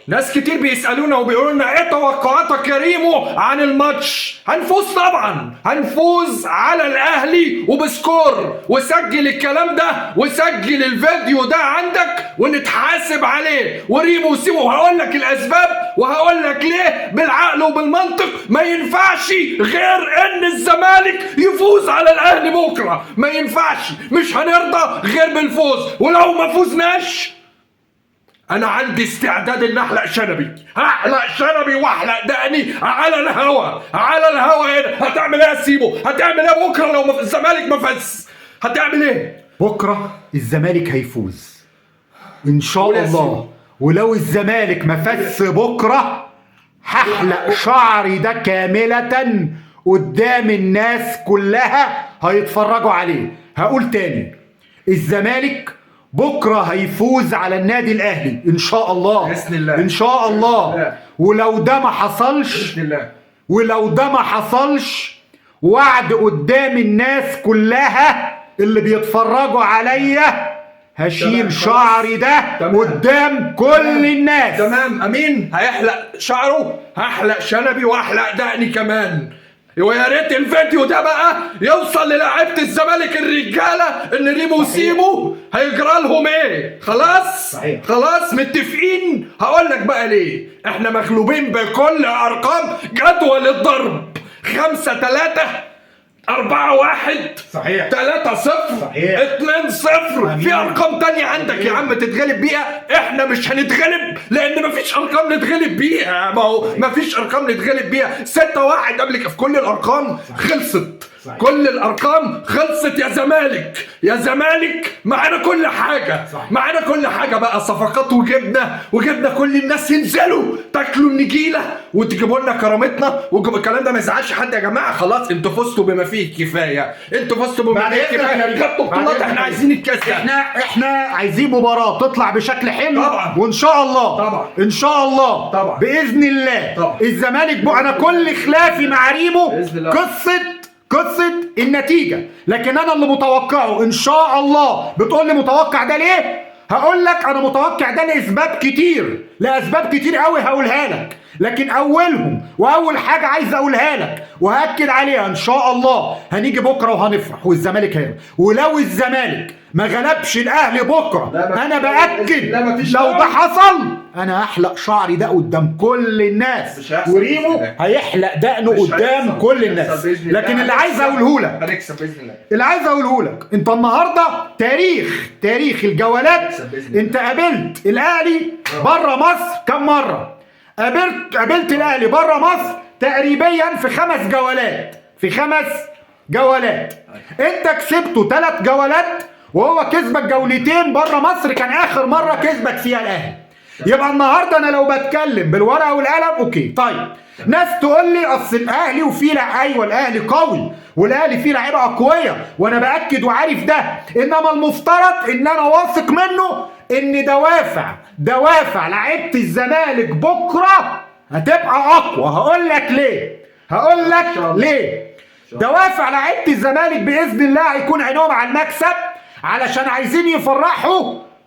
ناس كتير بيسألونا وبيقولوا لنا ايه توقعاتك يا ريمو عن الماتش؟ هنفوز طبعا، هنفوز على الاهلي وبسكور. وسجل الكلام ده وسجل الفيديو ده عندك ونتحاسب عليه. وريمو سيبه، وهقول لك الاسباب وهقول لك ليه بالعقل وبالمنطق ما ينفعش غير ان الزمالك يفوز على الاهلي بكره. ما ينفعش، مش هنرضى غير بالفوز. ولو ما فوزناش انا عندي استعداد ان احلق شنبي، هحلق شنبي واحلق دقني على الهوا، على الهوا هنا. هتعمل ايه يا سيبو؟ هتعمل ايه بكره لو الزمالك ما فاز؟ هتعمل ايه بكره؟ الزمالك هيفوز ان شاء الله. ولو الزمالك ما فاز بكره هحلق شعري ده كامله قدام الناس كلها هيتفرجوا عليه. هقول تاني، الزمالك بكره هيفوز على النادي الاهلي ان شاء الله، باذن الله، ان شاء الله. ولو ده ما حصلش، باذن الله، ولو ده ما حصلش، وعد قدام الناس كلها اللي بيتفرجوا عليا هشيل شعري ده قدام كل الناس. تمام، امين. هيحلق شعره، هحلق شنبي واحلق دقني كمان. ويا ريت الفيديو ده بقى يوصل للاعيبه الزمالك الرجاله ان ريمو سيمو هيجرى لهم ايه. خلاص صحيح. خلاص متفقين. هقول لك بقى ليه احنا مغلوبين بكل ارقام جدول الضرب. 5-3، 4-1، صحيح، 3-0، صحيح، 2-0. في ارقام تانية عندك يا عم تتغلب بيها. احنا مش هنتغلب لان مفيش ارقام نتغلب بيها. ما هو مفيش ارقام نتغلب بيها. 6-1 قبل في كل الارقام خلصت. صحيح. كل الارقام خلصت يا زمالك، يا زمالك. معانا كل حاجه، صحيح. معانا كل حاجه بقى، صفقات وجبنا كل الناس ينزلوا تاكلوا النجيله وتجيبوا لنا كرامتنا. والكلام ده ما يزعلش حد يا جماعه. خلاص انتوا فزتوا بما فيه الكفايه، انتوا فزتوا بما فيه الكفايه. خدتوا بطولات، احنا عايزين الكاس. احنا عايزين مباراه تطلع بشكل حلو طبعا. وان شاء الله طبعا، ان شاء الله طبعا باذن الله طبعا. الزمالك انا كل خلافي مع ريمو قصة النتيجة، لكن أنا اللي متوقعه إن شاء الله. بتقول لي متوقع ده ليه؟ هقول لك أنا متوقع ده لأسباب كتير، لأسباب كتير قوي هقولها لك. لكن أولهم وأول حاجة عايز أقولها لك وهأكد عليها، إن شاء الله هنيجي بكرة وهنفرح والزمالك هيرجع. ولو الزمالك ما غلبش الأهلي بكرة أنا بأكد لو ده حصل أنا هحلق شعري ده قدام كل الناس، وريمو هيحلق دقنه قدام كل الناس. لكن اللي عايز أقوله لك، هنكسب بإذن الله. اللي عايز أقوله لك، أنت النهاردة تاريخ الجولات أنت قابلت الأهلي بره مصر كم مرة؟ قابلت الاهلي بره مصر تقريبا في 5 جولات، في 5 جولات. انت كسبته 3 جولات وهو كسبك جولتين بره مصر، كان اخر مره كسبك فيها الاهلي. يبقى النهارده انا لو بتكلم بالورقه والقلم اوكي. طيب ناس تقول لي اصل الاهلي وفيه ايوه الاهلي قوي والاهلي فيه لعيبه اقوياء وانا باكد وعارف ده، انما المفترض ان انا واثق منه ان دوافع لعيبه الزمالك بكره هتبقى اقوى. هقول لك ليه. دوافع لعيبه الزمالك باذن الله هيكون عينهم على المكسب، علشان عايزين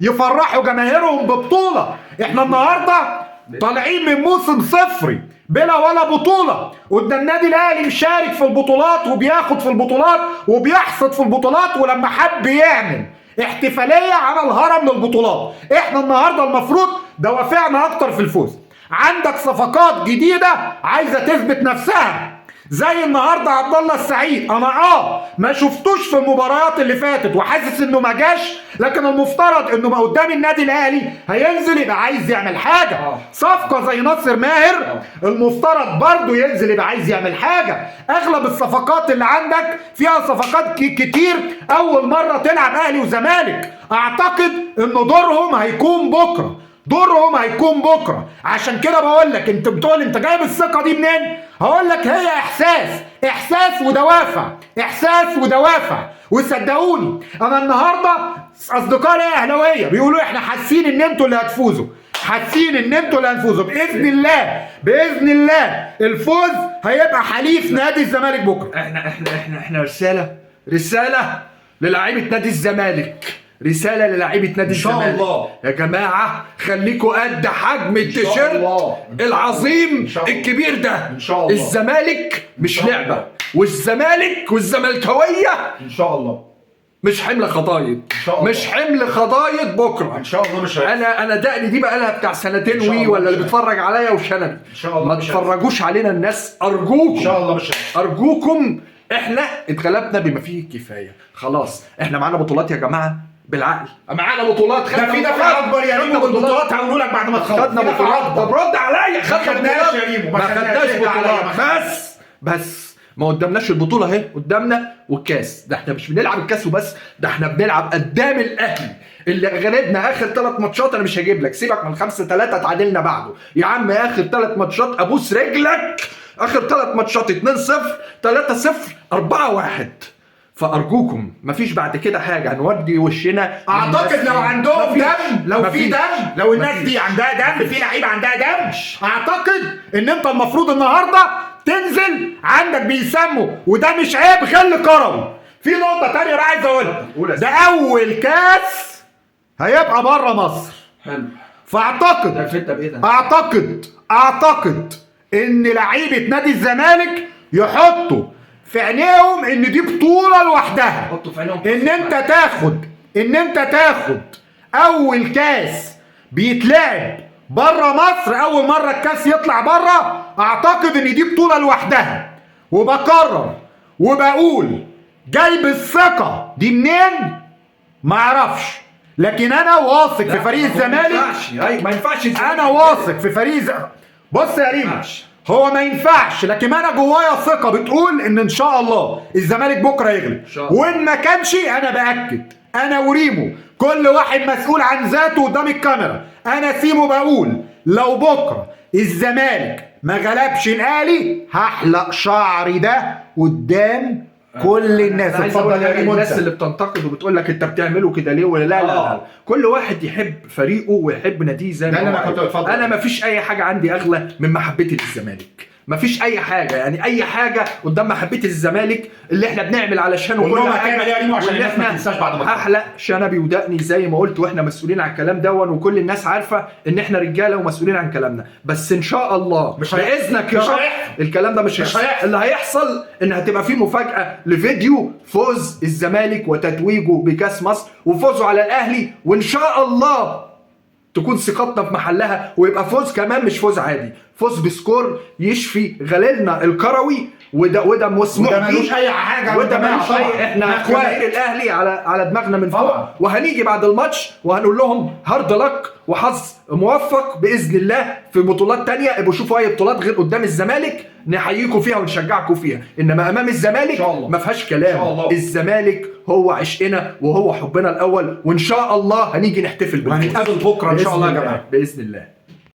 يفرحوا جماهيرهم ببطوله. احنا النهارده طالعين من موسم صفري بلا ولا بطوله قدام النادي الاهلي، مشارك في البطولات وبياخد في البطولات وبيحصد في البطولات، ولما حب يعمل احتفاليه عمل هرم للبطولات. احنا النهارده المفروض دوافعنا اكتر في الفوز. عندك صفقات جديده عايزه تثبت نفسها زي النهارده عبد الله السعيد. انا ما شفتوش في المباريات اللي فاتت وحاسس انه ما جاش، لكن المفترض انه ما قدام النادي الاهلي هينزل يبقى عايز يعمل حاجه. صفقه زي ناصر ماهر المفترض برضه ينزل يبقى عايز يعمل حاجه. اغلب الصفقات اللي عندك فيها صفقات كتير اول مره تلعب اهلي وزمالك. اعتقد ان دورهم هيكون بكره. عشان كده بقول لك، انت بتقول انت جايب الثقه دي منين؟ هقول لك هي احساس ودوافع. وصدقوني انا النهارده اصدقائي اهلاويه بيقولوا احنا حاسين ان انتوا اللي هتفوزوا، باذن الله الفوز هيبقى حليف نادي الزمالك بكره. احنا رساله للاعيبه نادي الزمالك، رساله للاعيبه نادي إن شاء الزمالك. الله. يا جماعه خليكوا قد حجم التيشيرت الله. العظيم إن شاء الله. الكبير ده. إن شاء الله. الزمالك مش شاء لعبه، الله. والزمالك والزملكاويه ان شاء الله مش حمل خضايط، شاء الله. مش حمل خضايط بكره. ان شاء الله مش هيحصل. انا دقني دي بقى لها بتاع سنتين إن شاء وي الله ولا مش اللي بيتفرج عليا وشنبي. ان شاء الله ما مش تتفرجوش علينا الناس ارجوكم. ان شاء الله مش هيحصل. ارجوكم، احنا اتغلبنا بما فيه الكفايه، خلاص احنا معانا بطولات يا جماعه بالعقل، معانا بطولات، ده خدنا في دفع بطولات. اكبر يا ريمو بالبطولات هقول لك بعد ما تخلص. خدنا في دفع بطولات. أكبر. طب رد عليا، خدنا خدناش بطولات يا ريمو، ما خدناش اهدى عليا، ما بطولات. بس ما قدامناش البطوله اهي قدامنا والكاس ده. احنا مش بنلعب الكاس وبس، ده احنا بنلعب قدام الاهلي اللي غلبنا اخر 3 ماتشات. انا مش هجيب لك، سيبك من 5-3 تعادلنا بعده يا عم. اخر 3 ماتشات ابوس رجلك، اخر 3 ماتشات 2-0 3-0 4-1. فارجوكم مفيش بعد كده حاجه، هنودي وشنا. اعتقد لو عندهم دم، لو في مفيش. دم، لو الناس مفيش. دي عندها دم، في لعيبه عندها دم، اعتقد ان انت المفروض النهارده تنزل. عندك بيسموا وده مش عيب غل كروي. في نقطه تانية بقى عايز اقولها، ده اول كاس هيبقى بره مصر. حلو. فاعتقد ده الفته بايه ده؟ اعتقد ان لعيبه نادي الزمالك يحطوا في عينيهم ان دي بطوله لوحدها، حطوا في عينهم ان انت تاخد اول كاس بيتلعب بره مصر، اول مره الكاس يطلع بره. اعتقد ان دي بطوله لوحدها، وبكرر وبقول جايب الثقه دي منين ما اعرفش، لكن انا واثق في فريق الزمالك. ما ينفعش انا واثق في فريق بص يا ريم، هو ما ينفعش، لكن انا جوايا ثقه بتقول ان شاء الله الزمالك بكره يغلب. وان ما كانش انا باكد، انا وريمو كل واحد مسؤول عن ذاته قدام الكاميرا. انا سيمو بقول لو بكره الزمالك ما غلبش الاهلي هحلق شعري ده قدام كل الناس. اتفضل يا ريمو. الناس اللي بتنتقد وبتقول لك انت بتعمله كده ليه ولا لا. لا كل واحد يحب فريقه ويحب ناديه زي ما هو. انا ما فيش اي حاجه عندي اغلى من محبتي للزمالك، ما فيش اي حاجه، يعني اي حاجه قدام محبتي للزمالك اللي احنا بنعمل علشانه كل حاجه. يا ريمو عشان الناس ما تنساش بعد ما احلق شنبي ودقني زي ما قلت، واحنا مسؤولين عن الكلام دون، وكل الناس عارفه ان احنا رجاله ومسؤولين عن كلامنا. بس ان شاء الله باذنك يا رب الكلام ده مش هيحصل. اللي هيحصل ان هتبقى فيه مفاجاه لفيديو فوز الزمالك وتتويجه بكاس مصر وفوزه على الاهلي، وان شاء الله تكون ثقتنا في محلها، ويبقى فوز كمان مش فوز عادي، فوز بسكور يشفي غليلنا الكروي. وده مسموح وده ملوش اي حاجه، وده ملوش اي. احنا جماهير الاهلي على دماغنا من فوق، وهنيجي بعد الماتش وهنقول لهم هارد لك وحظ موفق باذن الله في بطولات تانية. ابقوا شوفوا اي بطولات غير قدام الزمالك نحييكم فيها ونشجعكم فيها، انما امام الزمالك ما فيهاش كلام. الزمالك هو عشقنا وهو حبنا الاول، وان شاء الله هنيجي نحتفل وهنتقابل بكره ان شاء الله يا جماعه باذن الله.